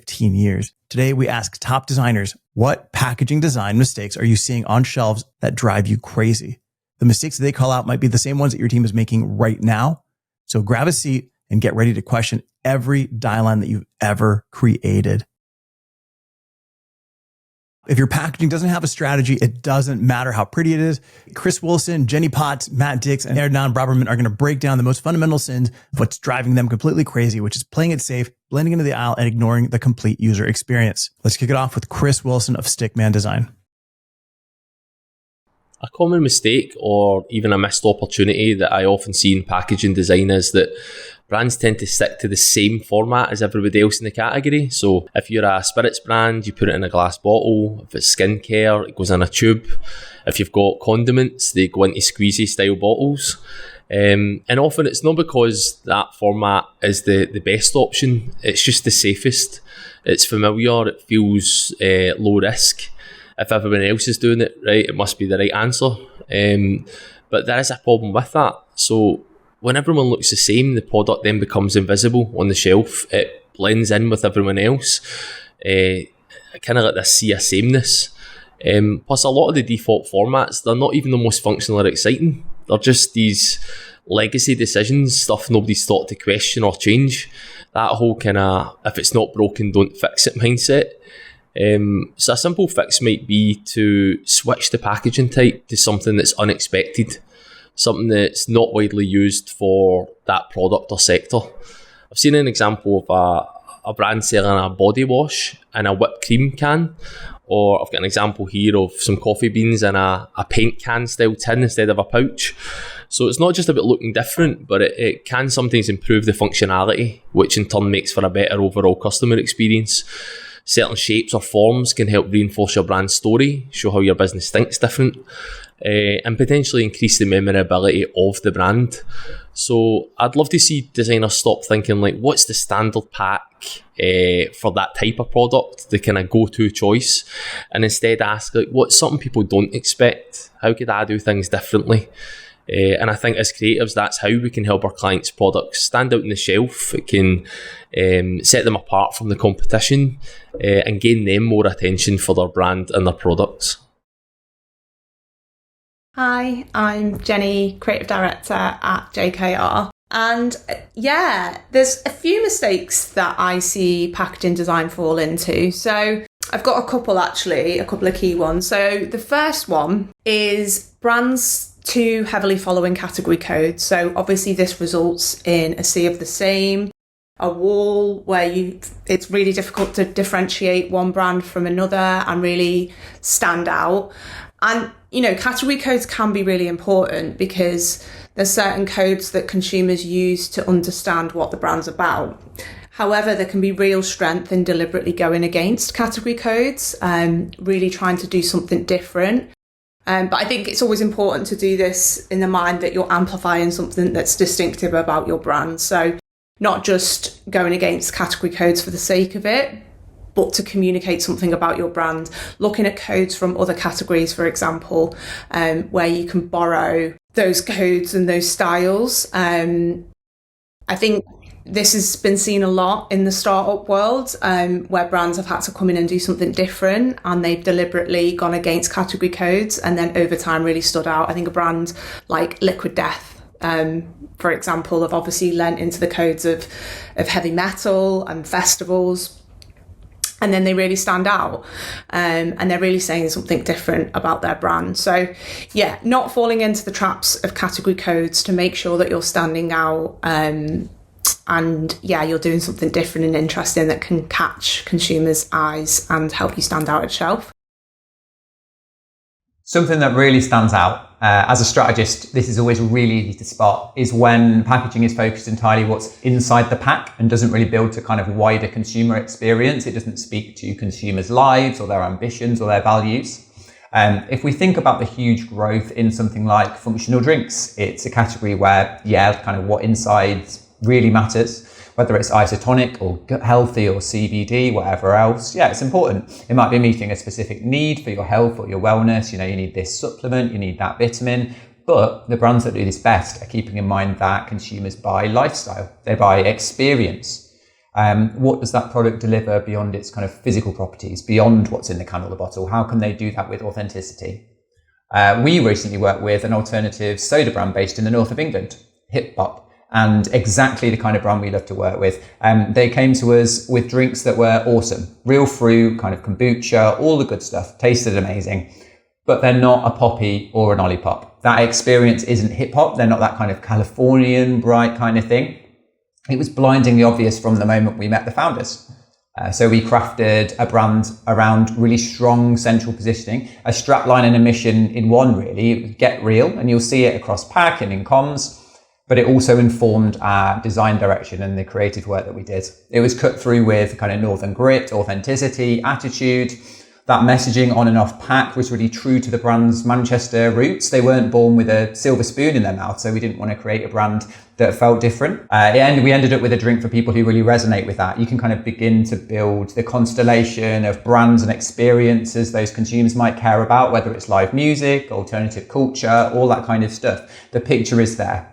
15 years. Today, we ask top designers, what packaging design mistakes are you seeing on shelves that drive you crazy? The mistakes that they call out might be the same ones that your team is making right now. So grab a seat and get ready to question every die line that you've ever created. If your packaging doesn't have a strategy, it doesn't matter how pretty it is. Chris Wilson, Jennie Potts, Matt Dix, and Hernan Braberman are going to break down the most fundamental sins of what's driving them completely crazy, which is playing it safe, blending into the aisle, and ignoring the complete user experience. Let's kick it off with Chris Wilson of Stickman Design. A common mistake or even a missed opportunity that I often see in packaging design is that brands tend to stick to the same format as everybody else in the category. So if you're a spirits brand, you put it in a glass bottle. If it's skincare, it goes in a tube. If you've got condiments, they go into squeezy style bottles. And often it's not because that format is the best option. It's just the safest. It's familiar. It feels low risk. If everyone else is doing it right, it must be the right answer. But there is a problem with that. So when everyone looks the same, the product then becomes invisible on the shelf. It blends in with everyone else. Kind of like this sea of sameness. Plus, a lot of the default formats, they're not even the most functional or exciting. They're just these legacy decisions, stuff nobody's thought to question or change. That whole kind of, if it's not broken, don't fix it mindset. So a simple fix might be to switch the packaging type to something that's unexpected, something that's not widely used for that product or sector. I've seen an example of a brand selling a body wash in a whipped cream can, or I've got an example here of some coffee beans in a paint can style tin instead of a pouch. So it's not just about looking different, but it can sometimes improve the functionality, which in turn makes for a better overall customer experience. Certain shapes or forms can help reinforce your brand story, show how your business thinks different, and potentially increase the memorability of the brand. So I'd love to see designers stop thinking like, what's the standard pack for that type of product, the kind of go-to choice, and instead ask like, what's something people don't expect? How could I do things differently? And I think as creatives, that's how we can help our clients' products stand out on the shelf. It can set them apart from the competition and gain them more attention for their brand and their products. Hi, I'm Jennie, Creative Director at JKR. And there's a few mistakes that I see packaging design fall into. So I've got a couple of key ones. So the first one is brands too heavily following category codes. So obviously this results in a sea of the same, a wall where it's really difficult to differentiate one brand from another and really stand out. And, category codes can be really important because there's certain codes that consumers use to understand what the brand's about. However, there can be real strength in deliberately going against category codes, really trying to do something different. But I think it's always important to do this in the mind that you're amplifying something that's distinctive about your brand. So not just going against category codes for the sake of it, but to communicate something about your brand. Looking at codes from other categories, for example, where you can borrow those codes and those styles. I think this has been seen a lot in the startup world, where brands have had to come in and do something different and they've deliberately gone against category codes and then over time really stood out. I think a brand like Liquid Death, for example, have obviously lent into the codes of heavy metal and festivals. And then they really stand out, and they're really saying something different about their brand. So not falling into the traps of category codes to make sure that you're standing out, and you're doing something different and interesting that can catch consumers' eyes and help you stand out at shelf. Something that really stands out, as a strategist, this is always really easy to spot, is when packaging is focused entirely what's inside the pack and doesn't really build to kind of wider consumer experience. It doesn't speak to consumers' lives or their ambitions or their values. If we think about the huge growth in something like functional drinks, it's a category where, kind of what inside really matters. Whether it's isotonic or gut healthy or CBD, whatever else, it's important. It might be meeting a specific need for your health or your wellness. You need this supplement, you need that vitamin. But the brands that do this best are keeping in mind that consumers buy lifestyle, they buy experience. What does that product deliver beyond its kind of physical properties, beyond what's in the can or the bottle? How can they do that with authenticity? We recently worked with an alternative soda brand based in the north of England, Hip Hop, and exactly the kind of brand we love to work with. They came to us with drinks that were awesome, real fruit, kind of kombucha, all the good stuff, tasted amazing, but they're not a poppy or an olipop. That experience isn't hip hop. They're not that kind of Californian bright kind of thing. It was blindingly obvious from the moment we met the founders. So we crafted a brand around really strong central positioning, a strapline and a mission in one, really. It was get real, and you'll see it across pack and in comms, but it also informed our design direction and the creative work that we did. It was cut through with kind of northern grit, authenticity, attitude. That messaging on and off pack was really true to the brand's Manchester roots. They weren't born with a silver spoon in their mouth, so we didn't want to create a brand that felt different. We ended up with a drink for people who really resonate with that. You can kind of begin to build the constellation of brands and experiences those consumers might care about, whether it's live music, alternative culture, all that kind of stuff. The picture is there.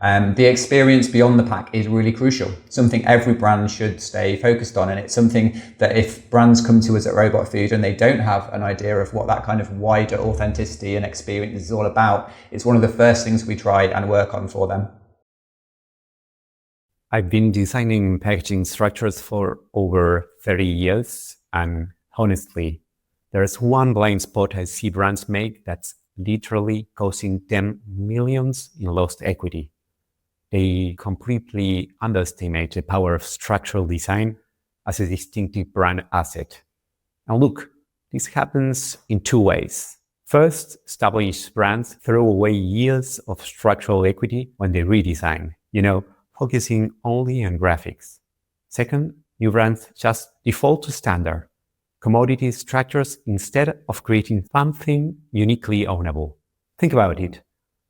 The experience beyond the pack is really crucial, something every brand should stay focused on. And it's something that if brands come to us at Robot Food and they don't have an idea of what that kind of wider authenticity and experience is all about, it's one of the first things we try and work on for them. I've been designing packaging structures for over 30 years, and honestly, there's one blind spot I see brands make that's literally causing them millions in lost equity. They completely underestimate the power of structural design as a distinctive brand asset. And look, this happens in two ways. First, established brands throw away years of structural equity when they redesign, focusing only on graphics. Second, new brands just default to standard commodity structures instead of creating something uniquely ownable. Think about it.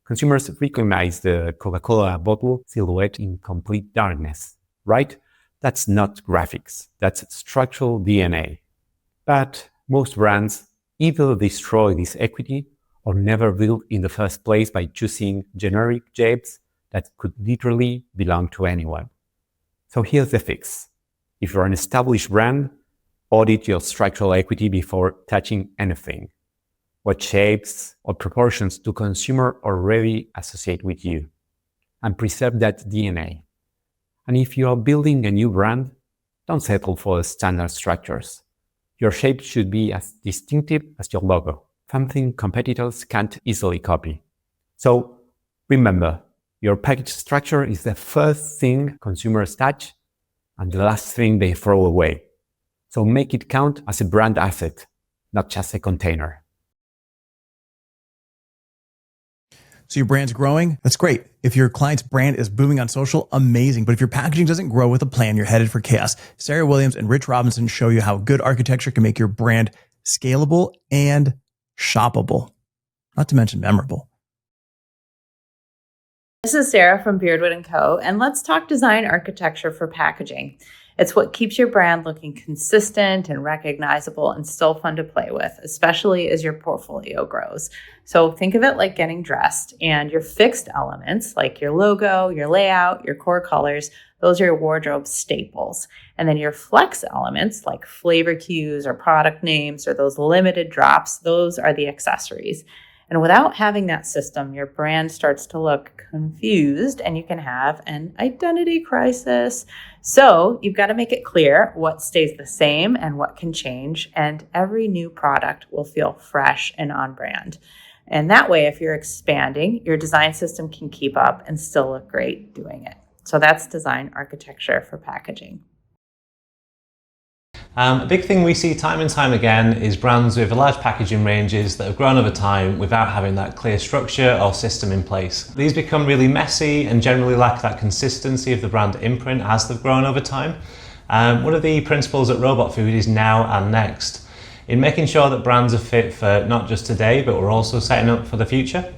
Consumers recognize the Coca-Cola bottle silhouette in complete darkness, right? That's not graphics, that's structural DNA. But most brands either destroy this equity or never build in the first place by choosing generic shapes that could literally belong to anyone. So here's the fix. If you're an established brand, audit your structural equity before touching anything. What shapes or proportions do consumers already associate with you? And preserve that DNA. And if you are building a new brand, don't settle for standard structures. Your shape should be as distinctive as your logo, something competitors can't easily copy. So remember, your package structure is the first thing consumers touch and the last thing they throw away. So make it count as a brand asset, not just a container. So your brand's growing, that's great. If your client's brand is booming on social, amazing. But if your packaging doesn't grow with a plan, you're headed for chaos. Sarah Williams and Rich Robinson show you how good architecture can make your brand scalable and shoppable, not to mention memorable. This is Sarah from Beardwood & Co. And let's talk design architecture for packaging. It's what keeps your brand looking consistent and recognizable and still fun to play with, especially as your portfolio grows. So think of it like getting dressed, and your fixed elements like your logo, your layout, your core colors, those are your wardrobe staples. And then your flex elements like flavor cues or product names or those limited drops, those are the accessories. And without having that system, your brand starts to look confused and you can have an identity crisis. So you've got to make it clear what stays the same and what can change. And every new product will feel fresh and on brand. And that way, if you're expanding, your design system can keep up and still look great doing it. So that's design architecture for packaging. A big thing we see time and time again is brands with large packaging ranges that have grown over time without having that clear structure or system in place. These become really messy and generally lack that consistency of the brand imprint as they've grown over time. One of the principles at Robot Food is now and next, in making sure that brands are fit for not just today, but we're also setting up for the future.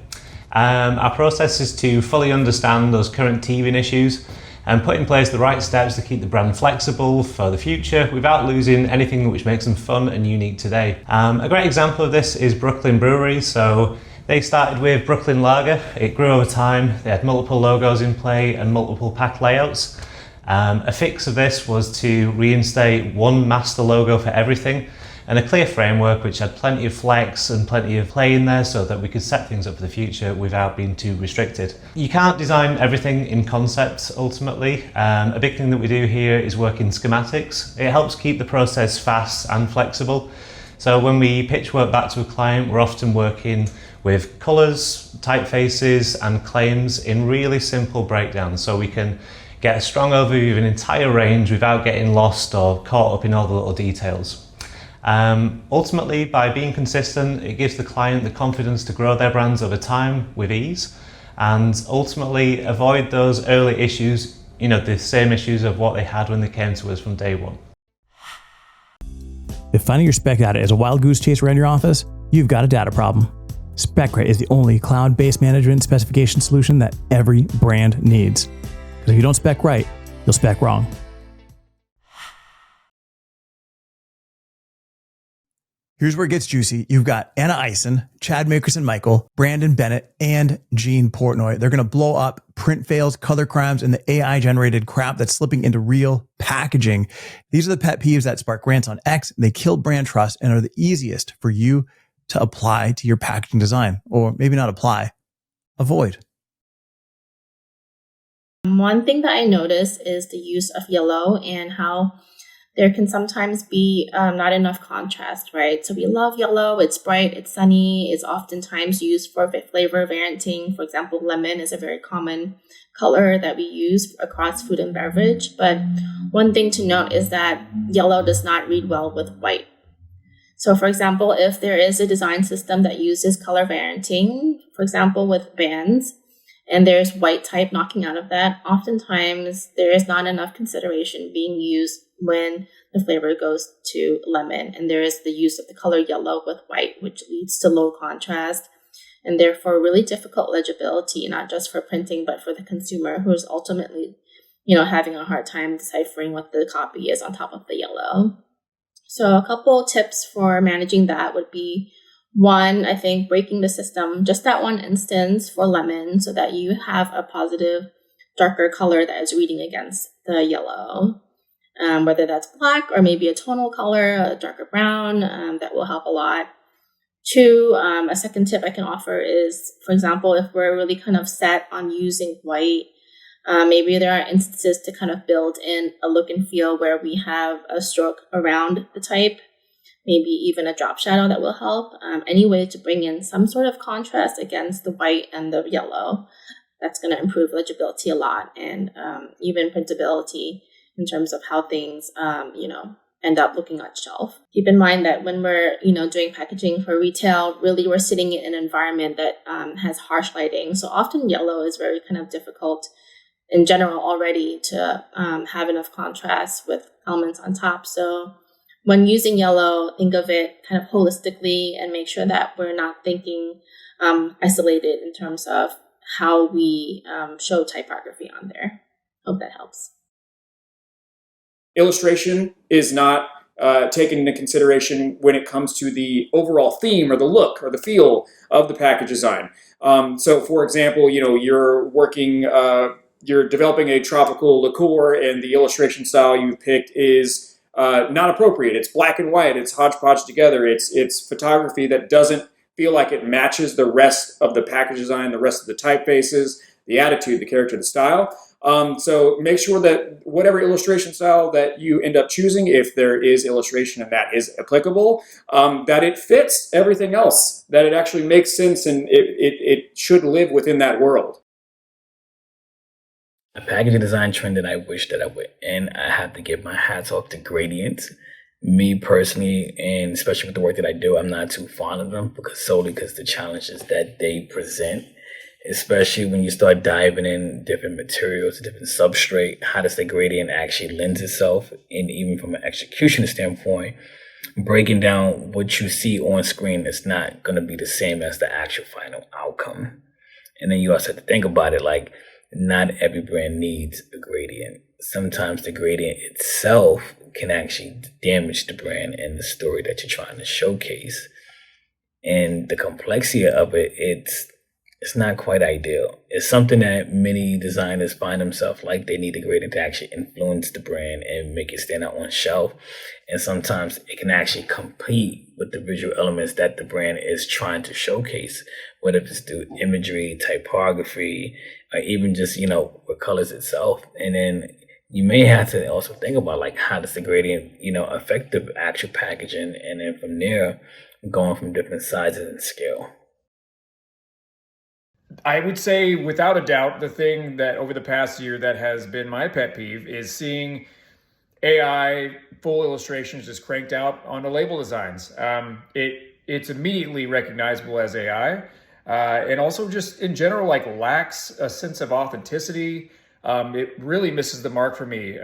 Our process is to fully understand those current teething issues and put in place the right steps to keep the brand flexible for the future without losing anything which makes them fun and unique today. A great example of this is Brooklyn Brewery. So they started with Brooklyn Lager. It grew over time. They had multiple logos in play and multiple pack layouts. A fix of this was to reinstate one master logo for everything and a clear framework which had plenty of flex and plenty of play in there so that we could set things up for the future without being too restricted. You can't design everything in concept ultimately. A big thing that we do here is work in schematics. It helps keep the process fast and flexible. So when we pitch work back to a client, we're often working with colours, typefaces and claims in really simple breakdowns so we can get a strong overview of an entire range without getting lost or caught up in all the little details. Ultimately, by being consistent, it gives the client the confidence to grow their brands over time with ease and ultimately avoid those early issues, the same issues of what they had when they came to us from day one. If finding your spec data is a wild goose chase around your office, you've got a data problem. SpecRite is the only cloud-based management specification solution that every brand needs. Because if you don't spec right, you'll spec wrong. Here's where it gets juicy. You've got Anna Ison, Chad Makerson-Michael, Brandon Bennett, and Gene Portnoy. They're going to blow up print fails, color crimes, and the AI-generated crap that's slipping into real packaging. These are the pet peeves that spark rants on X. They kill brand trust and are the easiest for you to apply to your packaging design. Or maybe not apply, avoid. One thing that I notice is the use of yellow and how there can sometimes be not enough contrast, right? So we love yellow. It's bright, it's sunny. It's oftentimes used for flavor varianting. For example, lemon is a very common color that we use across food and beverage. But one thing to note is that yellow does not read well with white. So for example, if there is a design system that uses color varianting, for example, with bands, and there's white type knocking out of that, oftentimes there is not enough consideration being used when the flavor goes to lemon. And there is the use of the color yellow with white, which leads to low contrast and therefore really difficult legibility, not just for printing, but for the consumer who is ultimately, having a hard time deciphering what the copy is on top of the yellow. So a couple tips for managing that would be, one, I think breaking the system, just that one instance for lemon so that you have a positive, darker color that is reading against the yellow. Whether that's black or maybe a tonal color, a darker brown, that will help a lot. Two, a second tip I can offer is, for example, if we're really kind of set on using white, maybe there are instances to kind of build in a look and feel where we have a stroke around the type, maybe even a drop shadow that will help. Any way to bring in some sort of contrast against the white and the yellow, that's going to improve legibility a lot and even printability in terms of how things, end up looking on shelf. Keep in mind that when we're, doing packaging for retail, really we're sitting in an environment that has harsh lighting. So often yellow is very kind of difficult in general already to have enough contrast with elements on top. So when using yellow, think of it kind of holistically and make sure that we're not thinking isolated in terms of how we show typography on there. Hope that helps. Illustration is not taken into consideration when it comes to the overall theme or the look or the feel of the package design. So for example, you're developing a tropical liqueur and the illustration style you've picked is not appropriate. It's black and white. It's hodgepodge together. It's photography that doesn't feel like it matches the rest of the package design, the rest of the typefaces, the attitude, the character, the style. So make sure that whatever illustration style that you end up choosing, if there is illustration and that is applicable, that it fits everything else, that it actually makes sense and it should live within that world. A packaging design trend that I wish that I would, and I have to give my hats off to gradients. Me personally, and especially with the work that I do, I'm not too fond of them solely because the challenges that they present, especially when you start diving in different materials, different substrate, how does the gradient actually lend itself? And even from an execution standpoint, breaking down what you see on screen is not going to be the same as the actual final outcome. And then you also have to think about it like not every brand needs a gradient. Sometimes the gradient itself can actually damage the brand and the story that you're trying to showcase. And the complexity of it, it's it's not quite ideal. It's something that many designers find themselves like they need a gradient to actually influence the brand and make it stand out on shelf. And sometimes it can actually compete with the visual elements that the brand is trying to showcase, whether it's through imagery, typography, or even just, with colors itself. And then you may have to also think about like how does the gradient, affect the actual packaging, and then from there, going from different sizes and scale. I would say, without a doubt, the thing that over the past year that has been my pet peeve is seeing AI full illustrations just cranked out onto label designs. It's immediately recognizable as AI, and also just in general, like, lacks a sense of authenticity. It really misses the mark for me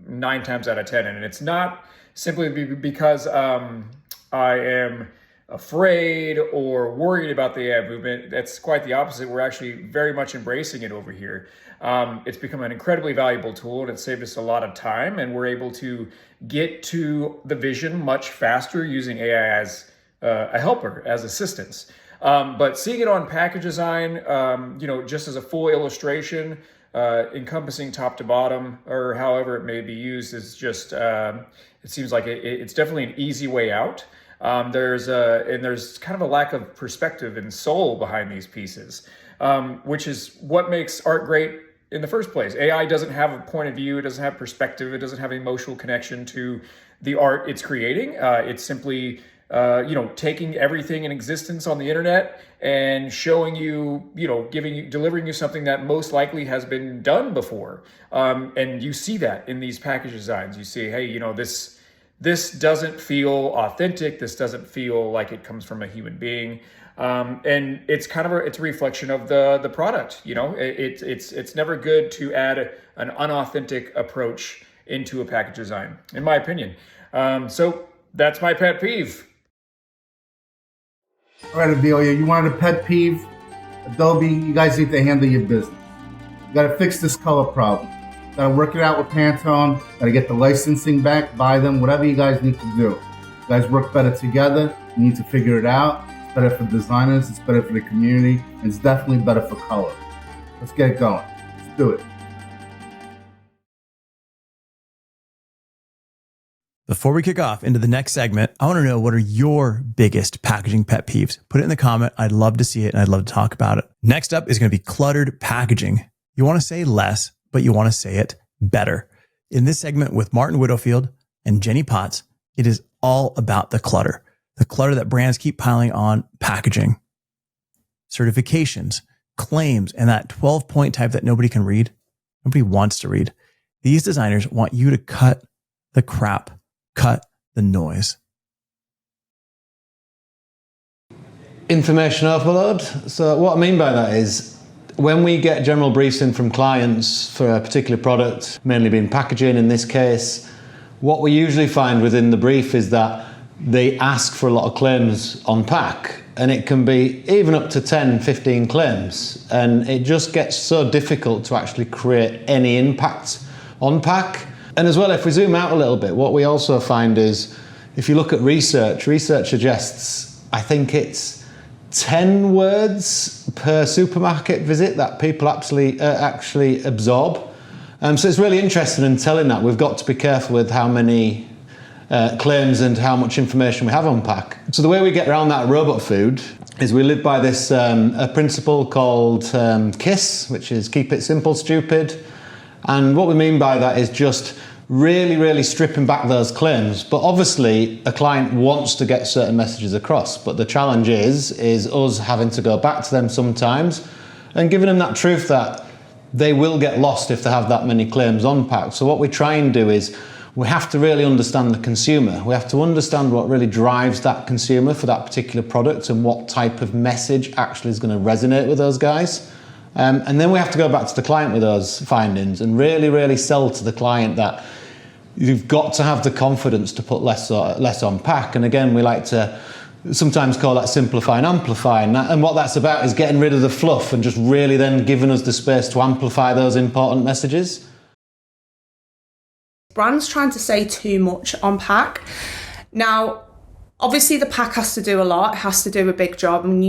9 times out of 10, and it's not simply because I am afraid or worried about the AI movement. That's quite the opposite. We're actually very much embracing it over here. It's become an incredibly valuable tool, and it saved us a lot of time, and we're able to get to the vision much faster using AI as a helper, as assistance. But seeing it on package design, just as a full illustration, encompassing top to bottom, or however it may be used, is just, it seems like it's definitely an easy way out. There's kind of a lack of perspective and soul behind these pieces, which is what makes art great in the first place. AI doesn't have a point of view, it doesn't have perspective, it doesn't have an emotional connection to the art it's creating. It's simply taking everything in existence on the internet and showing you, delivering you something that most likely has been done before. And you see that in these package designs. You see, hey, this doesn't feel authentic. This doesn't feel like it comes from a human being. And it's kind of it's a reflection of the product. It's never good to add an unauthentic approach into a package design, in my opinion. So that's my pet peeve. All right, Amelia, you wanted a pet peeve? Adobe, you guys need to handle your business. You got to fix this color problem. Got to work it out with Pantone. Got to get the licensing back, buy them, whatever you guys need to do. You guys work better together. You need to figure it out. It's better for designers. It's better for the community. And it's definitely better for color. Let's get it going. Let's do it. Before we kick off into the next segment, I want to know, what are your biggest packaging pet peeves? Put it in the comment. I'd love to see it, and I'd love to talk about it. Next up is going to be cluttered packaging. You want to say less, but you want to say it better. In this segment with Martin Widdowfield and Jennie Potts, it is all about the clutter that brands keep piling on packaging. Certifications, claims, and that 12-point type that nobody can read. Nobody wants to read. These designers want you to cut the crap. Cut the noise. Information overload. So what I mean by that is, when we get general briefs in from clients for a particular product, mainly being packaging in this case, what we usually find within the brief is that they ask for a lot of claims on pack, and it can be even up to 10, 15 claims, and it just gets so difficult to actually create any impact on pack. And as well, if we zoom out a little bit, what we also find is, if you look at research suggests, I think it's 10 words per supermarket visit that people actually absorb. So it's really interesting in telling that. We've got to be careful with how many claims and how much information we have on pack. So the way we get around that robot food is we live by this a principle called KISS, which is keep it simple, stupid. And what we mean by that is just really, really stripping back those claims. But obviously, a client wants to get certain messages across. But the challenge is us having to go back to them sometimes and giving them that truth that they will get lost if they have that many claims on pack. So what we try and do is, we have to really understand the consumer. We have to understand what really drives that consumer for that particular product and what type of message actually is going to resonate with those guys. And then we have to go back to the client with those findings and really, really sell to the client that you've got to have the confidence to put less on pack. And again, we like to sometimes call that simplify and amplify. And what that's about is getting rid of the fluff and just really then giving us the space to amplify those important messages. Brands trying to say too much on pack. Now, obviously the pack has to do a lot. It has to do a big job. And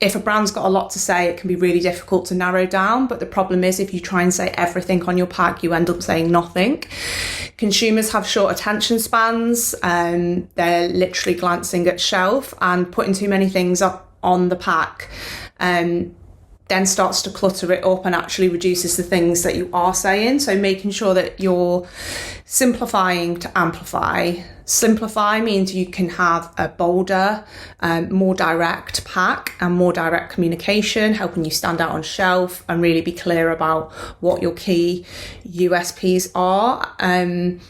if a brand's got a lot to say, it can be really difficult to narrow down. But the problem is, if you try and say everything on your pack, you end up saying nothing. Consumers have short attention spans. They're literally glancing at shelf, and putting too many things up on the pack then starts to clutter it up and actually reduces the things that you are saying. So making sure that you're simplifying to amplify. Simplify means you can have a bolder, more direct pack and more direct communication, helping you stand out on shelf and really be clear about what your key USPs are. And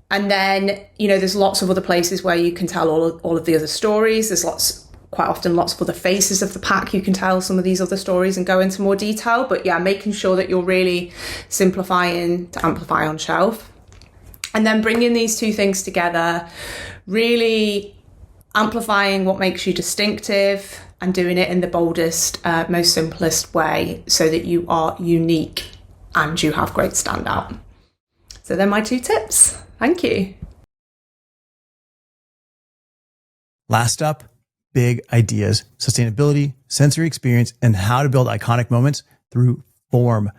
then, there's lots of other places where you can tell all of the other stories. There's quite often lots of other faces of the pack. You can tell some of these other stories and go into more detail. But yeah, making sure that you're really simplifying to amplify on shelf. And then bringing these two things together, really amplifying what makes you distinctive and doing it in the boldest, most simplest way so that you are unique and you have great standout. So they're my 2 tips. Thank you. Last up, big ideas, sustainability, sensory experience, and how to build iconic moments through form.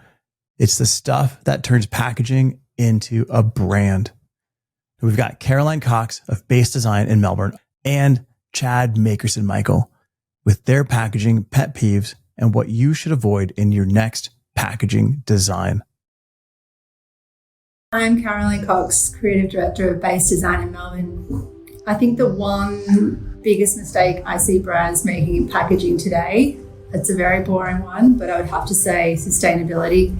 It's the stuff that turns packaging into a brand. We've got Caroline Cox of Base Design in Melbourne and Chad Makerson Michael with their packaging pet peeves and what you should avoid in your next packaging design. I'm Caroline Cox, Creative Director of Base Design in Melbourne. I think the one biggest mistake I see brands making in packaging today, it's a very boring one, but I would have to say sustainability.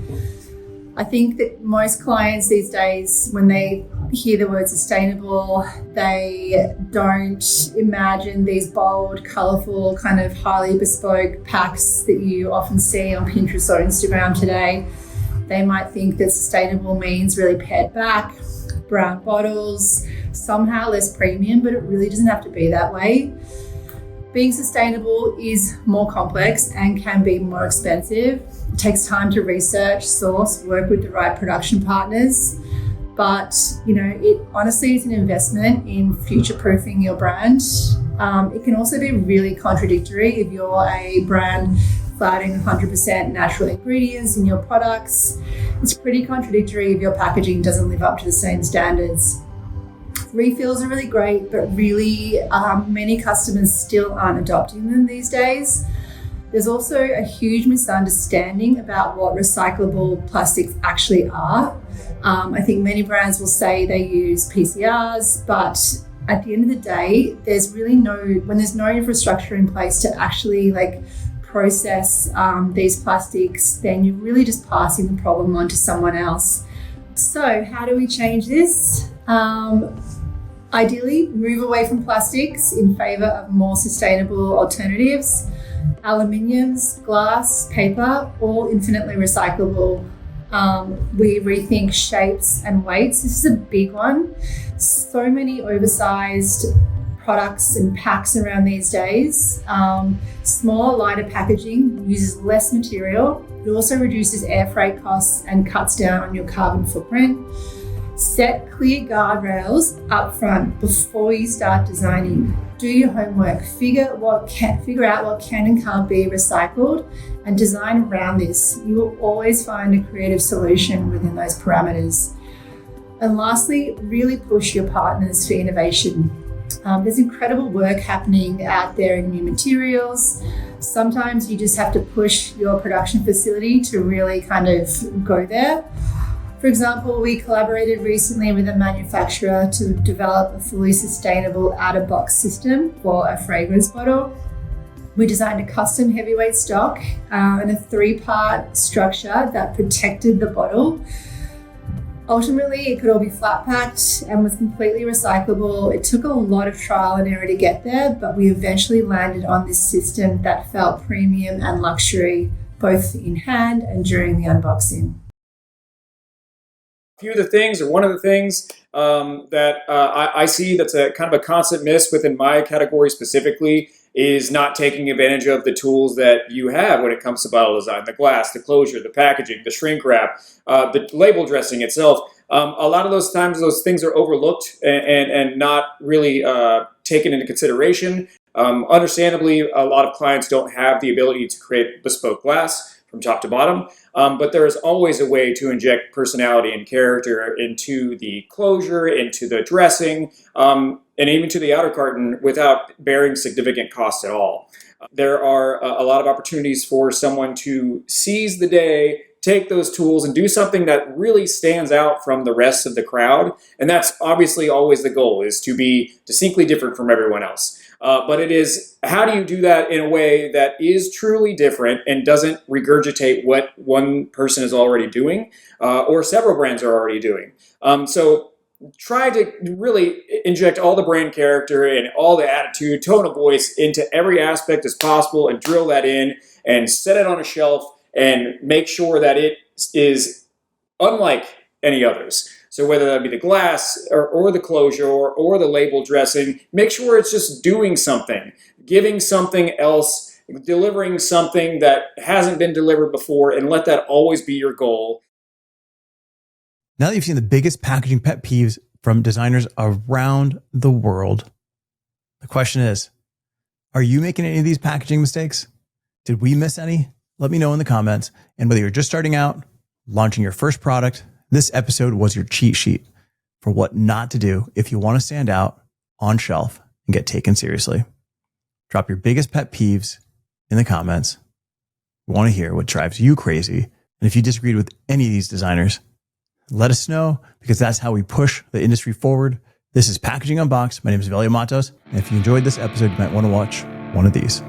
I think that most clients these days, when they hear the word sustainable, they don't imagine these bold, colourful, kind of highly bespoke packs that you often see on Pinterest or Instagram today. They might think that sustainable means really pared back, brown bottles, somehow less premium, but it really doesn't have to be that way. Being sustainable is more complex and can be more expensive. It takes time to research, source, work with the right production partners. But, it honestly is an investment in future-proofing your brand. It can also be really contradictory if you're a brand flouting 100% natural ingredients in your products. It's pretty contradictory if your packaging doesn't live up to the same standards. Refills are really great, but really many customers still aren't adopting them these days. There's also a huge misunderstanding about what recyclable plastics actually are. I think many brands will say they use PCRs, but at the end of the day, when there's no infrastructure in place to actually process these plastics, then you're really just passing the problem on to someone else. So how do we change this? Ideally, move away from plastics in favour of more sustainable alternatives. Aluminiums, glass, paper, all infinitely recyclable. We rethink shapes and weights. This is a big one. So many oversized products and packs around these days. Smaller, lighter packaging uses less material. It also reduces air freight costs and cuts down on your carbon footprint. Set clear guardrails up front before you start designing. Do your homework. Figure out what can and can't be recycled and design around this. You will always find a creative solution within those parameters. And lastly, really push your partners for innovation. There's incredible work happening out there in new materials. Sometimes you just have to push your production facility to really kind of go there. For example, we collaborated recently with a manufacturer to develop a fully sustainable out-of-box system for a fragrance bottle. We designed a custom heavyweight stock and a 3-part structure that protected the bottle. Ultimately, it could all be flat packed and was completely recyclable. It took a lot of trial and error to get there, but we eventually landed on this system that felt premium and luxury, both in hand and during the unboxing. Few of the things, or one of the things that I see that's a kind of a constant miss within my category specifically is not taking advantage of the tools that you have when it comes to bottle design: the glass, the closure, the packaging, the shrink wrap, the label dressing itself. A lot of those times those things are overlooked and not really taken into consideration. Understandably, a lot of clients don't have the ability to create bespoke glass from top to bottom, but there is always a way to inject personality and character into the closure, into the dressing, and even to the outer carton without bearing significant cost at all. There are a lot of opportunities for someone to seize the day, take those tools and do something that really stands out from the rest of the crowd. And that's obviously always the goal, is to be distinctly different from everyone else. But it is, how do you do that in a way that is truly different and doesn't regurgitate what one person is already doing or several brands are already doing? So try to really inject all the brand character and all the attitude, tone of voice into every aspect as possible and drill that in and set it on a shelf and make sure that it is unlike any others. So whether that be the glass or the closure or the label dressing, make sure it's just doing something, giving something else, delivering something that hasn't been delivered before, and let that always be your goal. Now that you've seen the biggest packaging pet peeves from designers around the world, the question is, are you making any of these packaging mistakes? Did we miss any? Let me know in the comments. And whether you're just starting out, launching your first product, this episode was your cheat sheet for what not to do if you want to stand out on shelf and get taken seriously. Drop your biggest pet peeves in the comments. We want to hear what drives you crazy. And if you disagreed with any of these designers, let us know, because that's how we push the industry forward. This is Packaging Unboxd. My name is Velio Matos. And if you enjoyed this episode, you might want to watch one of these.